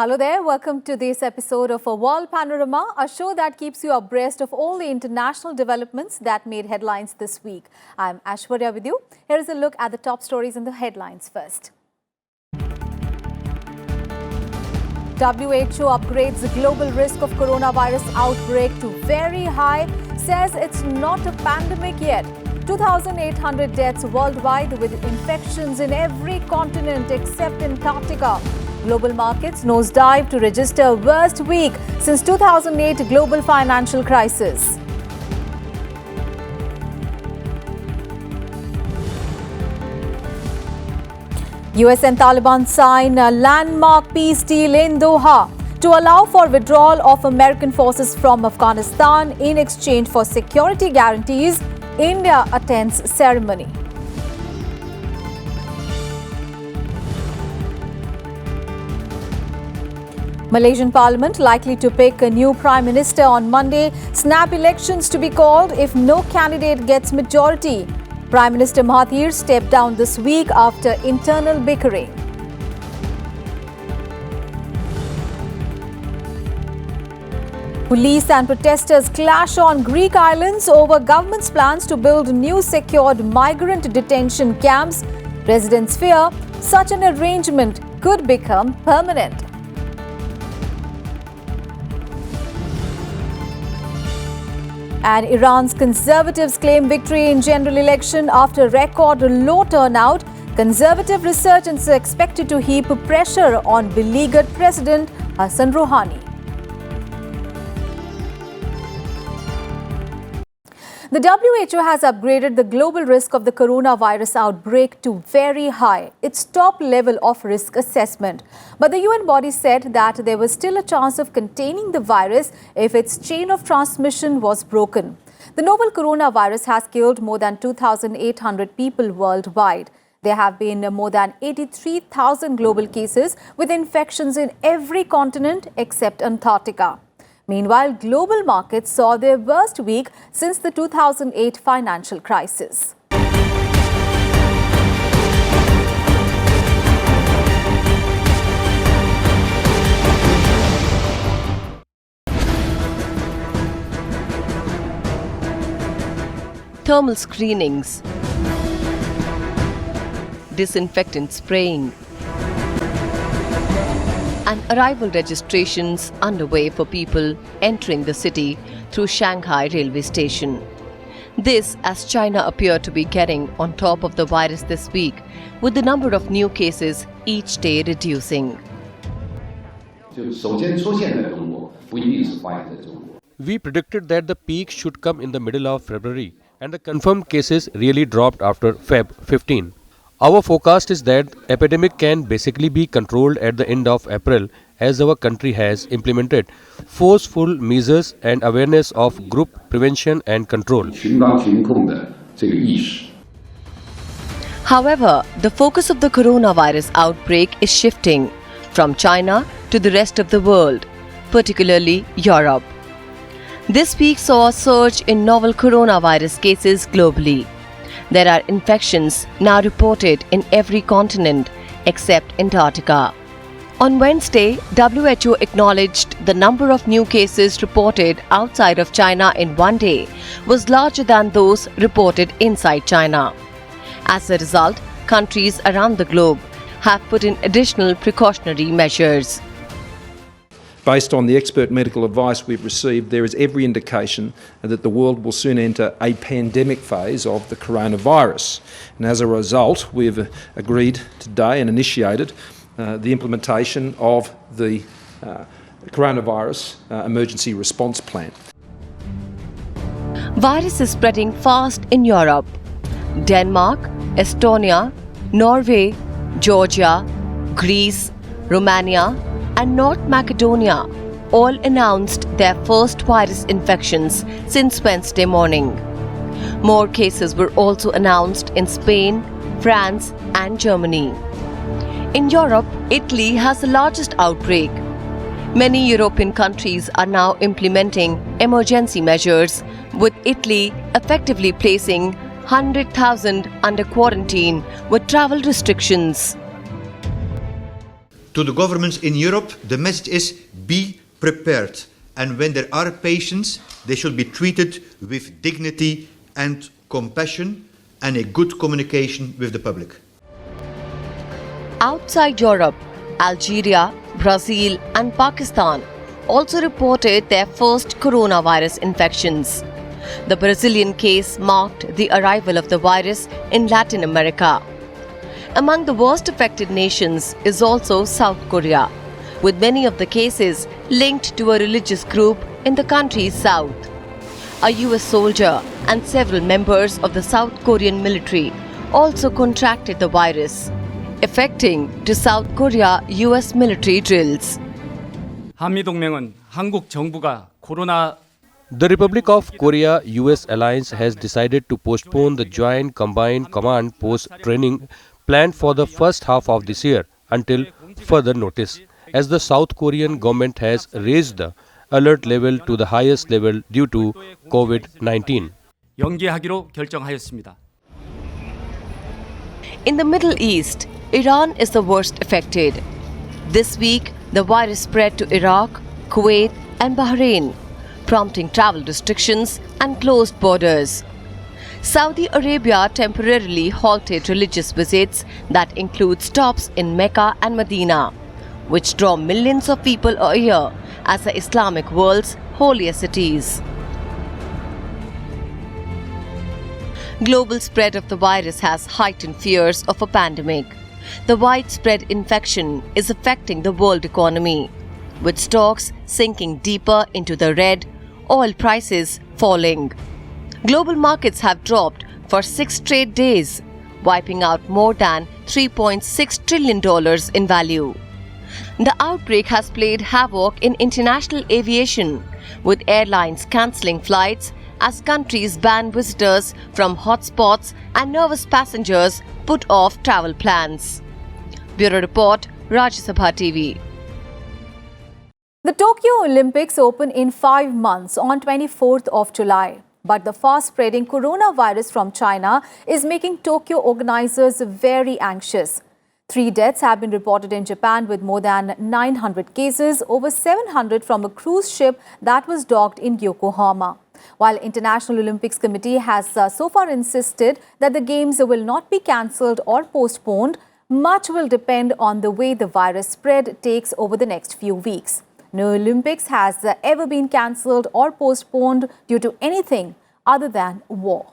Hello there, welcome to this episode of A World Panorama, a show that keeps you abreast of all the international developments that made headlines this week. I'm Aishwarya with you. Here is a look at the top stories in the headlines first. WHO upgrades the global risk of coronavirus outbreak to very high, says it's not a pandemic yet. 2,800 deaths worldwide with infections in every continent except Antarctica. Global markets nosedive to register worst week since 2008 global financial crisis. US and Taliban sign a landmark peace deal in Doha to allow for withdrawal of American forces from Afghanistan in exchange for security guarantees. India attends ceremony. Malaysian Parliament likely to pick a new Prime Minister on Monday. Snap elections to be called if no candidate gets majority. Prime Minister Mahathir stepped down this week after internal bickering. Police and protesters clash on Greek islands over government's plans to build new secured migrant detention camps. Residents fear such an arrangement could become permanent. And Iran's conservatives claim victory in general election after record low turnout. Conservative resurgence is expected to heap pressure on beleaguered President Hassan Rouhani. The WHO has upgraded the global risk of the coronavirus outbreak to very high, its top level of risk assessment. But the UN body said that there was still a chance of containing the virus if its chain of transmission was broken. The novel coronavirus has killed more than 2,800 people worldwide. There have been more than 83,000 global cases with infections in every continent except Antarctica. Meanwhile, global markets saw their worst week since the 2008 financial crisis. Thermal screenings, disinfectant spraying, and arrival registrations underway for people entering the city through Shanghai railway station. This as China appeared to be getting on top of the virus this week, with the number of new cases each day reducing. We predicted that the peak should come in the middle of February, and the confirmed cases really dropped after Feb 15. Our forecast is that epidemic can basically be controlled at the end of April, as our country has implemented forceful measures and awareness of group prevention and control. However, the focus of the coronavirus outbreak is shifting from China to the rest of the world, particularly Europe. This week saw a surge in novel coronavirus cases globally. There are infections now reported in every continent except Antarctica. On Wednesday, WHO acknowledged the number of new cases reported outside of China in one day was larger than those reported inside China. As a result, countries around the globe have put in additional precautionary measures. Based on the expert medical advice we've received, there is every indication that the world will soon enter a pandemic phase of the coronavirus. And as a result, we've agreed today and initiated the implementation of the coronavirus emergency response plan. Virus is spreading fast in Europe. Denmark, Estonia, Norway, Georgia, Greece, Romania, and North Macedonia all announced their first virus infections since Wednesday morning. More cases were also announced in Spain, France, and Germany. In Europe, Italy has the largest outbreak. Many European countries are now implementing emergency measures, with Italy effectively placing 100,000 under quarantine with travel restrictions. To the governments in Europe, the message is be prepared. And when there are patients, they should be treated with dignity and compassion and a good communication with the public. Outside Europe, Algeria, Brazil and Pakistan also reported their first coronavirus infections. The Brazilian case marked the arrival of the virus in Latin America. Among the worst affected nations is also South Korea, with many of the cases linked to a religious group in the country's south. A US soldier and several members of the South Korean military also contracted the virus, affecting to South Korea US military drills. 한미동맹은 한국 정부가 코로나 The Republic of Korea US alliance has decided to postpone the joint combined command post training planned for the first half of this year until further notice, as the South Korean government has raised the alert level to the highest level due to COVID-19. 연기하기로 결정하였습니다. In the Middle East, Iran is the worst affected. This week, the virus spread to Iraq, Kuwait and Bahrain, prompting travel restrictions and closed borders. Saudi Arabia temporarily halted religious visits that include stops in Mecca and Medina, which draw millions of people a year as the Islamic world's holiest cities. Global spread of the virus has heightened fears of a pandemic. The widespread infection is affecting the world economy, with stocks sinking deeper into the red, oil prices falling. Global markets have dropped for 6 straight days, wiping out more than $3.6 trillion in value. The outbreak has played havoc in international aviation, with airlines cancelling flights as countries ban visitors from hotspots and nervous passengers put off travel plans. Bureau Report, Rajya Sabha TV. The Tokyo Olympics open in 5 months on 24th of July. But the fast-spreading coronavirus from China is making Tokyo organizers very anxious. 3 deaths have been reported in Japan, with more than 900 cases, over 700 from a cruise ship that was docked in Yokohama. While International Olympics Committee has so far insisted that the games will not be cancelled or postponed, much will depend on the way the virus spread takes over the next few weeks. No Olympics has ever been cancelled or postponed due to anything other than war.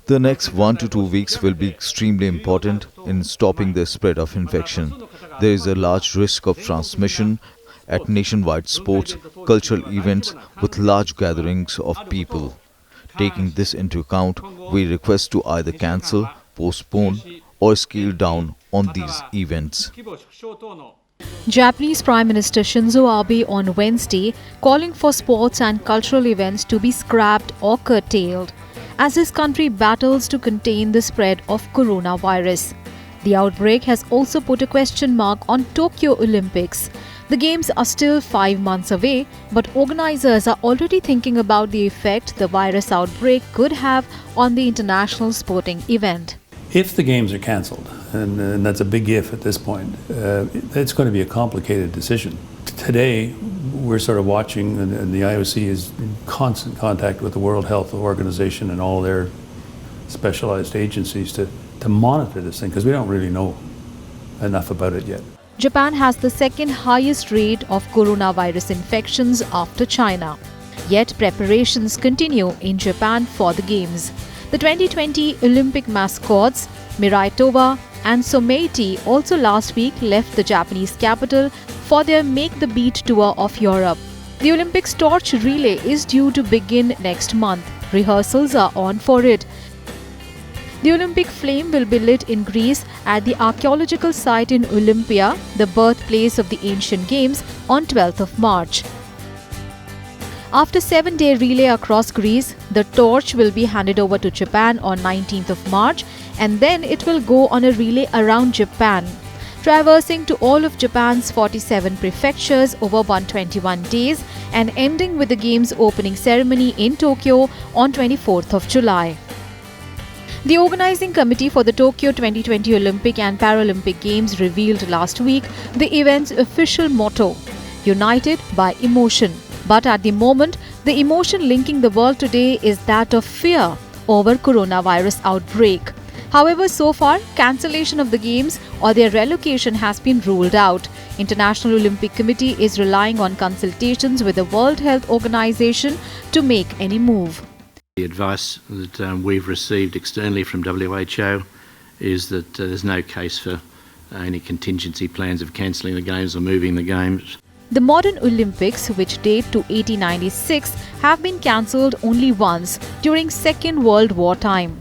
The next 1 to 2 weeks will be extremely important in stopping the spread of infection. There is a large risk of transmission at nationwide sports, cultural events with large gatherings of people. Taking this into account, we request to either cancel, postpone or scale down on these events. Japanese Prime Minister Shinzo Abe on Wednesday calling for sports and cultural events to be scrapped or curtailed as his country battles to contain the spread of coronavirus. The outbreak has also put a question mark on Tokyo Olympics. The games are still 5 months away, but organizers are already thinking about the effect the virus outbreak could have on the international sporting event. If the games are cancelled, and that's a big if at this point, it's going to be a complicated decision. Today, we're sort of watching, and the IOC is in constant contact with the World Health Organization and all their specialized agencies to monitor this thing, because we don't really know enough about it yet. Japan has the second highest rate of coronavirus infections after China. Yet preparations continue in Japan for the Games. The 2020 Olympic mascots Mirai Toba and Someiti also last week left the Japanese capital for their Make the Beat tour of Europe. The Olympics torch relay is due to begin next month. Rehearsals are on for it. The Olympic flame will be lit in Greece at the archaeological site in Olympia, the birthplace of the ancient games, on 12th of March. After 7-day relay across Greece, the torch will be handed over to Japan on 19th of March, and then it will go on a relay around Japan. traversing to all of Japan's 47 prefectures over 121 days and ending with the Games opening ceremony in Tokyo on 24th of July. The organizing committee for the Tokyo 2020 Olympic and Paralympic Games revealed last week the event's official motto, United by Emotion. But at the moment, the emotion linking the world today is that of fear over coronavirus outbreak. However, so far, cancellation of the Games or their relocation has been ruled out. International Olympic Committee is relying on consultations with the World Health Organization to make any move. The advice that we've received externally from WHO is that there's no case for any contingency plans of cancelling the Games or moving the Games. The modern Olympics, which date to 1896, have been cancelled only once during Second World War time.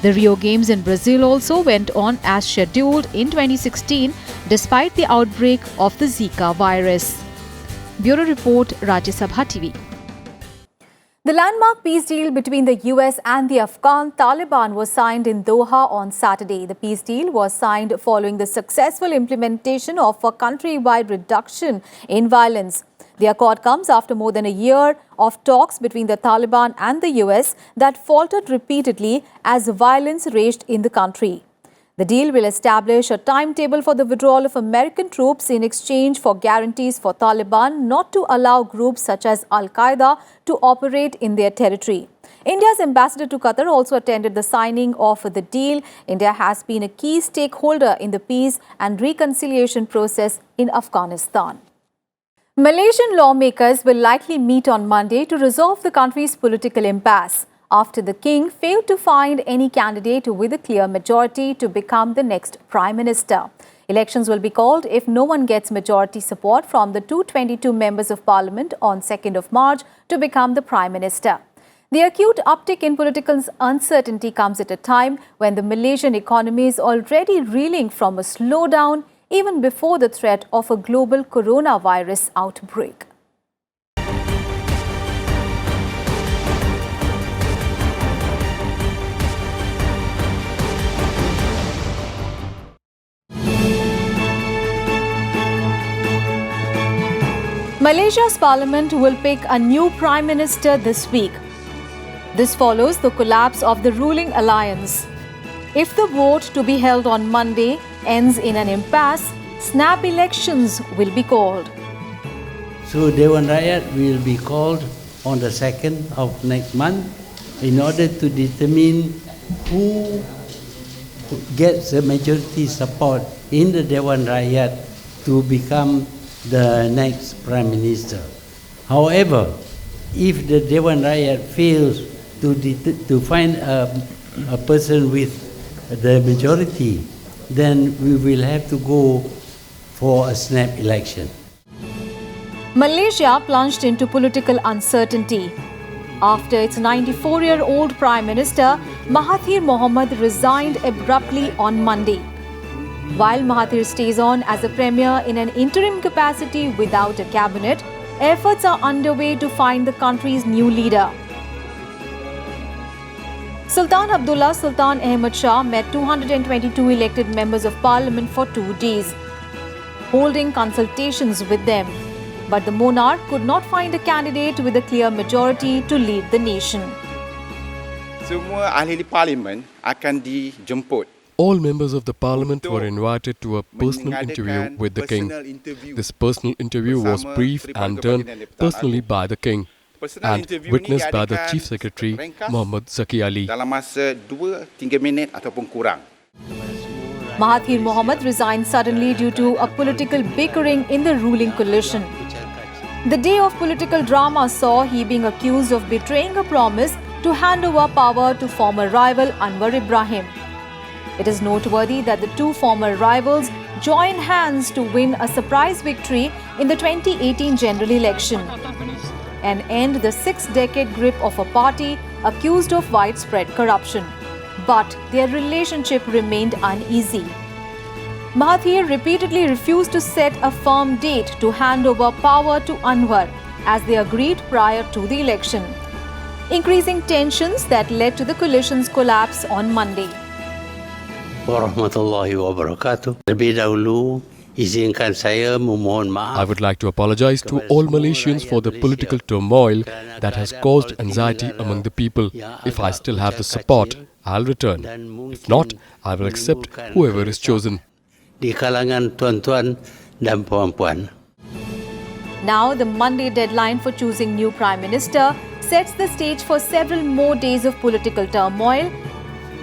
The Rio Games in Brazil also went on as scheduled in 2016 despite the outbreak of the Zika virus. Bureau Report, Rajya Sabha TV. The landmark peace deal between the US and the Afghan Taliban was signed in Doha on Saturday. The peace deal was signed following the successful implementation of a countrywide reduction in violence. The accord comes after more than a year of talks between the Taliban and the US that faltered repeatedly as violence raged in the country. The deal will establish a timetable for the withdrawal of American troops in exchange for guarantees for Taliban not to allow groups such as Al-Qaeda to operate in their territory. India's ambassador to Qatar also attended the signing of the deal. India has been a key stakeholder in the peace and reconciliation process in Afghanistan. Malaysian lawmakers will likely meet on Monday to resolve the country's political impasse after the king failed to find any candidate with a clear majority to become the next prime minister. Elections will be called if no one gets majority support from the 222 members of parliament on 2nd of March to become the prime minister. The acute uptick in political uncertainty comes at a time when the Malaysian economy is already reeling from a slowdown even before the threat of a global coronavirus outbreak. Malaysia's parliament will pick a new prime minister this week. This follows the collapse of the ruling alliance. If the vote to be held on Monday ends in an impasse, snap elections will be called. So Dewan Rakyat will be called on the 2nd of next month in order to determine who gets the majority support in the Dewan Rakyat to become the next Prime Minister. However, if the Dewan Rakyat fails to find a person with the majority, then we will have to go for a snap election. Malaysia plunged into political uncertainty after its 94-year-old Prime Minister Mahathir Mohamad resigned abruptly on Monday. While Mahathir stays on as a premier in an interim capacity without a cabinet, efforts are underway to find the country's new leader. Sultan Abdullah Sultan Ahmad Shah met 222 elected members of parliament for 2 days, holding consultations with them. But the monarch could not find a candidate with a clear majority to lead the nation. Semua ahli parlimen akan dijemput. All members of the parliament were invited to a personal interview with the king. This personal interview was brief and done personally by the king and witnessed by the Chief Secretary Muhammad Zaki Ali. Dalam masa 2-3 minit ataupun kurang. Mahathir Mohamad resigned suddenly due to a political bickering in the ruling coalition. The day of political drama saw he being accused of betraying a promise to hand over power to former rival Anwar Ibrahim. It is noteworthy that the two former rivals joined hands to win a surprise victory in the 2018 general election and end the 6-decade grip of a party accused of widespread corruption. But their relationship remained uneasy. Mahathir repeatedly refused to set a firm date to hand over power to Anwar, as they agreed prior to the election, increasing tensions that led to the coalition's collapse on Monday. warahmatullahi wabarakatuh. Terlebih dahulu, izinkan saya memohon maaf. I would like to apologize to all Malaysians for the political turmoil that has caused anxiety among the people. If I still have the support, I'll return. If not, I will accept whoever is chosen. Di kalangan tuan-tuan dan puan-puan. Now, the Monday deadline for choosing new Prime Minister sets the stage for several more days of political turmoil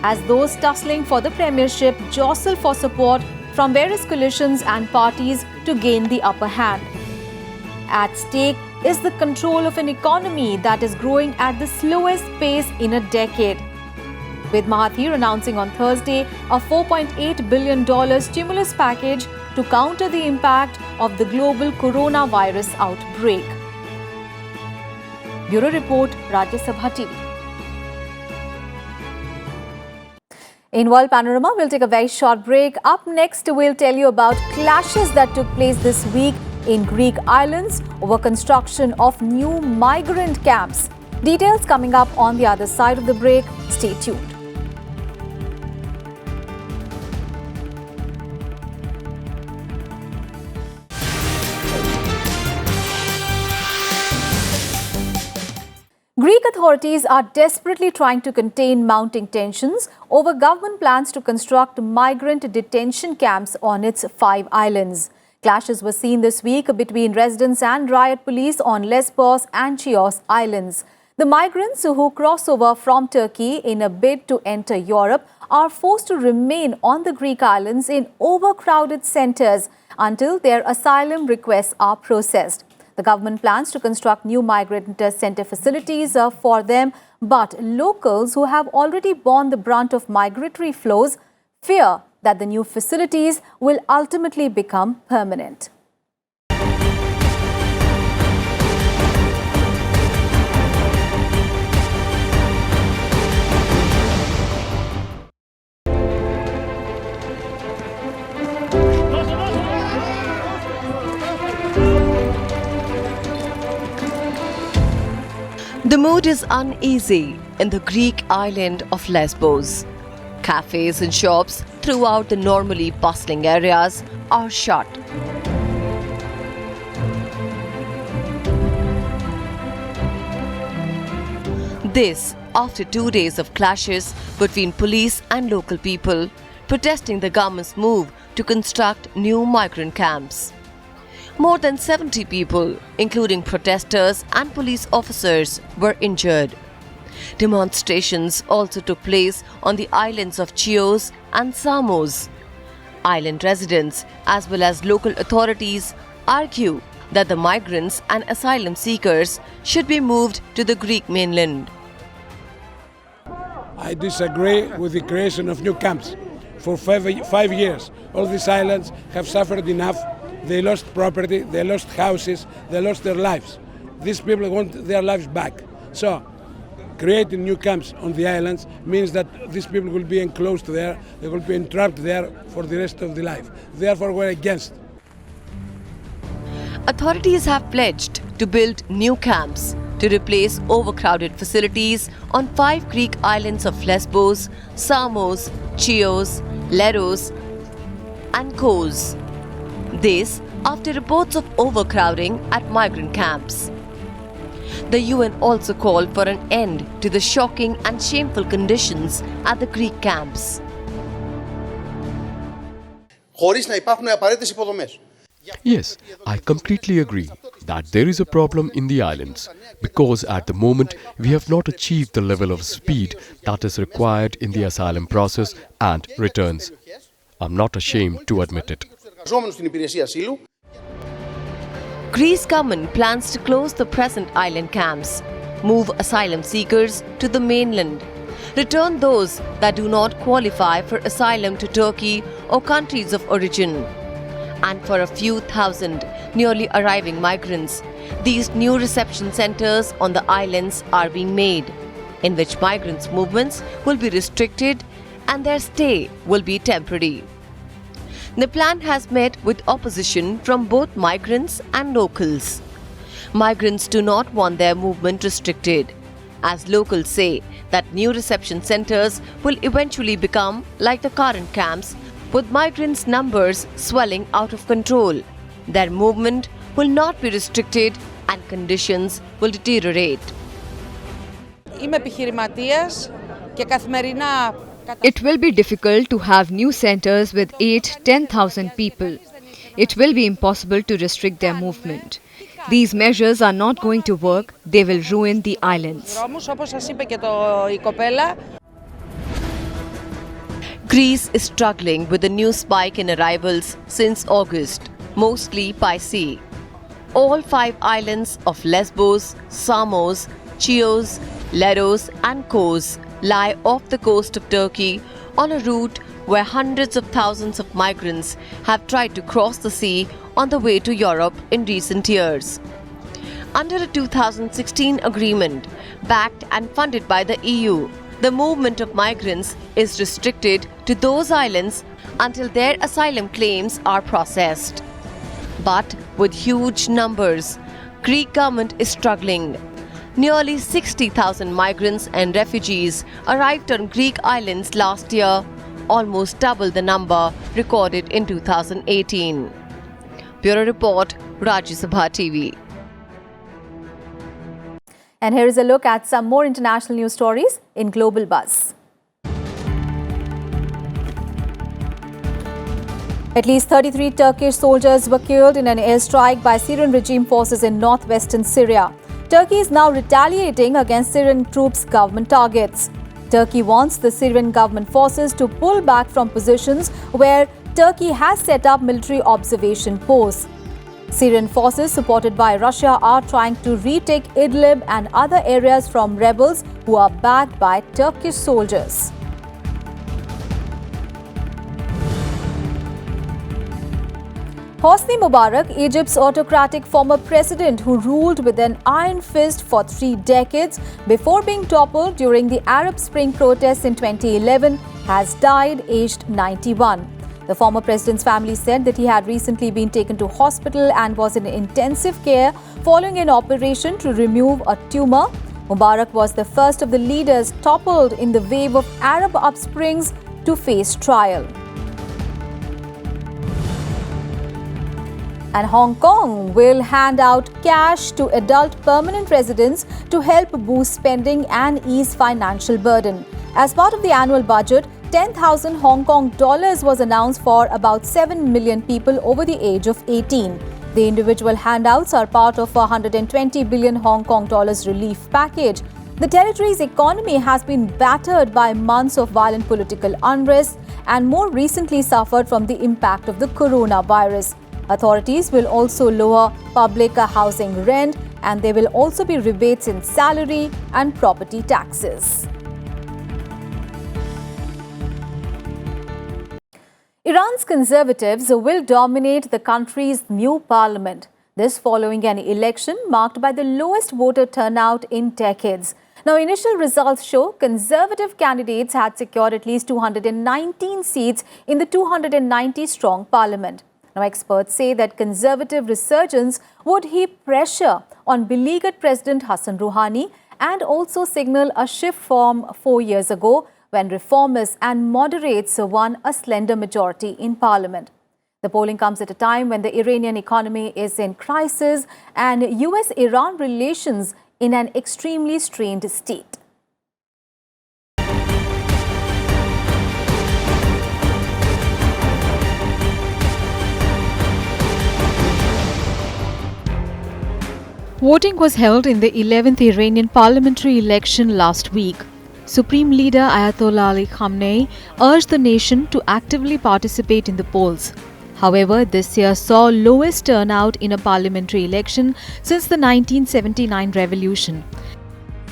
as those tussling for the premiership jostle for support from various coalitions and parties to gain the upper hand. At stake is the control of an economy that is growing at the slowest pace in a decade, with Mahathir announcing on Thursday a $4.8 billion stimulus package to counter the impact of the global coronavirus outbreak. Bureau Report, Rajya Sabha TV. In World Panorama, we'll take a very short break. Up next, we'll tell you about clashes that took place this week in Greek islands over construction of new migrant camps. Details coming up on the other side of the break. Stay tuned. Greek authorities are desperately trying to contain mounting tensions over government plans to construct migrant detention camps on its 5 islands. Clashes were seen this week between residents and riot police on Lesbos and Chios islands. The migrants who cross over from Turkey in a bid to enter Europe are forced to remain on the Greek islands in overcrowded centres until their asylum requests are processed. The government plans to construct new migrant centre facilities for them, but locals who have already borne the brunt of migratory flows fear that the new facilities will ultimately become permanent. The mood is uneasy in the Greek island of Lesbos. Cafes and shops throughout the normally bustling areas are shut. This after 2 days of clashes between police and local people protesting the government's move to construct new migrant camps. More than 70 people, including protesters and police officers, were injured. Demonstrations also took place on the islands of Chios and Samos. Island residents, as well as local authorities, argue that the migrants and asylum seekers should be moved to the Greek mainland. I disagree with the creation of new camps. For 5 years, all these islands have suffered enough. They lost property, they lost houses, they lost their lives. These people want their lives back. So, creating new camps on the islands means that these people will be enclosed there, they will be entrapped there for the rest of their life. Therefore, we're against. Authorities have pledged to build new camps to replace overcrowded facilities on 5 Greek islands of Lesbos, Samos, Chios, Leros, and Kos. This after reports of overcrowding at migrant camps. The UN also called for an end to the shocking and shameful conditions at the Greek camps. Yes, I completely agree that there is a problem in the islands because at the moment we have not achieved the level of speed that is required in the asylum process and returns. I'm not ashamed to admit it. Greece government plans to close the present island camps, move asylum seekers to the mainland, return those that do not qualify for asylum to Turkey or countries of origin. And for a few thousand newly arriving migrants, these new reception centers on the islands are being made, in which migrants' movements will be restricted and their stay will be temporary. The plan has met with opposition from both migrants and locals. Migrants do not want their movement restricted, as locals say that new reception centers will eventually become like the current camps, with migrants' numbers swelling out of control. Their movement will not be restricted and conditions will deteriorate. It will be difficult to have new centers with 8-10,000 people. It will be impossible to restrict their movement. These measures are not going to work. They will ruin the islands. Greece is struggling with a new spike in arrivals since August, mostly by sea. All 5 islands of Lesbos, Samos, Chios, Leros and Kos lie off the coast of Turkey on a route where hundreds of thousands of migrants have tried to cross the sea on the way to Europe in recent years. Under a 2016 agreement, backed and funded by the EU, the movement of migrants is restricted to those islands until their asylum claims are processed. But with huge numbers, Greek government is struggling. Nearly 60,000 migrants and refugees arrived on Greek islands last year, almost double the number recorded in 2018. Bureau Report, Rajya Sabha TV. And here is a look at some more international news stories in Global Buzz. At least 33 Turkish soldiers were killed in an airstrike by Syrian regime forces in northwestern Syria. Turkey is now retaliating against Syrian troops' government targets. Turkey wants the Syrian government forces to pull back from positions where Turkey has set up military observation posts. Syrian forces supported by Russia are trying to retake Idlib and other areas from rebels who are backed by Turkish soldiers. Hosni Mubarak, Egypt's autocratic former president who ruled with an iron fist for 3 decades before being toppled during the Arab Spring protests in 2011, has died aged 91. The former president's family said that he had recently been taken to hospital and was in intensive care following an operation to remove a tumor. Mubarak was the first of the leaders toppled in the wave of Arab upsprings to face trial. And Hong Kong will hand out cash to adult permanent residents to help boost spending and ease financial burden. As part of the annual budget, 10,000 Hong Kong dollars was announced for about 7 million people over the age of 18. The individual handouts are part of a 120 billion Hong Kong dollars relief package. The territory's economy has been battered by months of violent political unrest and more recently suffered from the impact of the coronavirus. Authorities will also lower public housing rent, and there will also be rebates in salary and property taxes. Iran's conservatives will dominate the country's new parliament. This following an election marked by the lowest voter turnout in decades. Now, initial results show conservative candidates had secured at least 219 seats in the 290-strong parliament. Now, experts say that conservative resurgence would heap pressure on beleaguered President Hassan Rouhani and also signal a shift from 4 years ago when reformists and moderates won a slender majority in parliament. The polling comes at a time when the Iranian economy is in crisis and US-Iran relations in an extremely strained state. Voting was held in the 11th Iranian parliamentary election last week. Supreme Leader Ayatollah Ali Khamenei urged the nation to actively participate in the polls. However, this year saw lowest turnout in a parliamentary election since the 1979 revolution,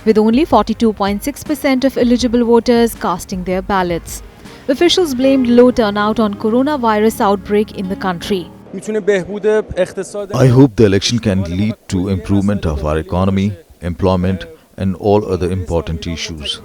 with only 42.6% of eligible voters casting their ballots. Officials blamed low turnout on coronavirus outbreak in the country. I hope the election can lead to improvement of our economy, employment, and all other important issues.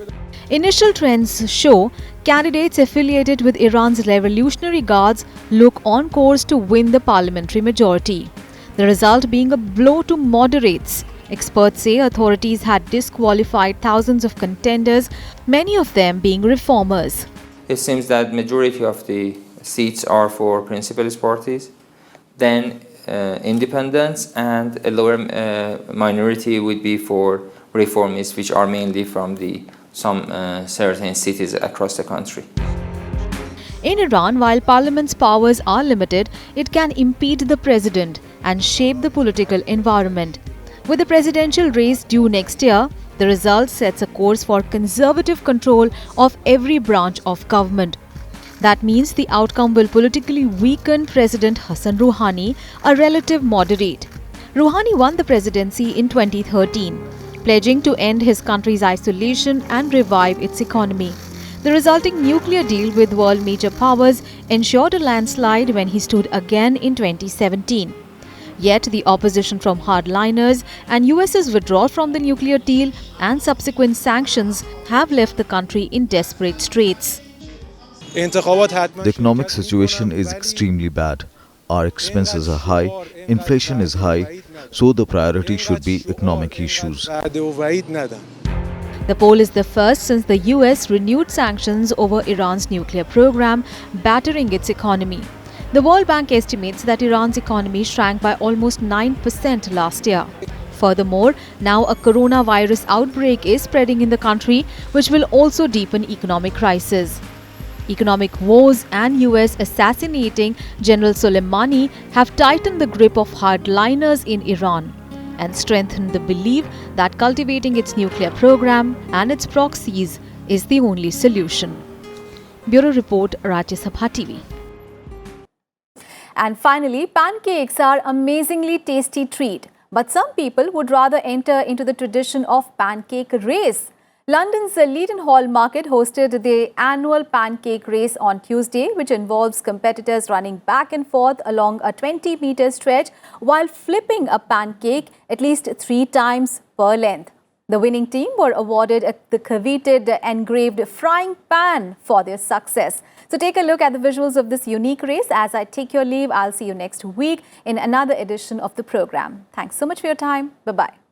Initial trends show candidates affiliated with Iran's Revolutionary Guards look on course to win the parliamentary majority. The result being a blow to moderates, Experts say authorities had disqualified thousands of contenders, many of them being reformers. It seems that majority of the seats are for principalist parties, then independents, and a lower minority would be for reformists, which are mainly from some certain cities across the country. In Iran, while parliament's powers are limited, it can impede the president and shape the political environment. With the presidential race due next year, the result sets a course for conservative control of every branch of government. That means the outcome will politically weaken President Hassan Rouhani, a relative moderate. Rouhani won the presidency in 2013, pledging to end his country's isolation and revive its economy. The resulting nuclear deal with world major powers ensured a landslide when he stood again in 2017. Yet the opposition from hardliners and US's withdrawal from the nuclear deal and subsequent sanctions have left the country in desperate straits. The economic situation is extremely bad. Our expenses are high, inflation is high, so the priority should be economic issues. The poll is the first since the US renewed sanctions over Iran's nuclear program, battering its economy. The World Bank estimates that Iran's economy shrank by almost 9% last year. Furthermore, now a coronavirus outbreak is spreading in the country, which will also deepen economic crisis. Economic woes and US assassinating General Soleimani have tightened the grip of hardliners in Iran and strengthened the belief that cultivating its nuclear program and its proxies is the only solution. Bureau Report, Rajya Sabha TV. And finally, pancakes are amazingly tasty treat, but some people would rather enter into the tradition of pancake race. London's Leaden Hall Market hosted the annual pancake race on Tuesday, which involves competitors running back and forth along a 20-meter stretch while flipping a pancake at least 3 times per length. The winning team were awarded the coveted engraved frying pan for their success. So take a look at the visuals of this unique race. As I take your leave, I'll see you next week in another edition of the program. Thanks so much for your time. Bye-bye.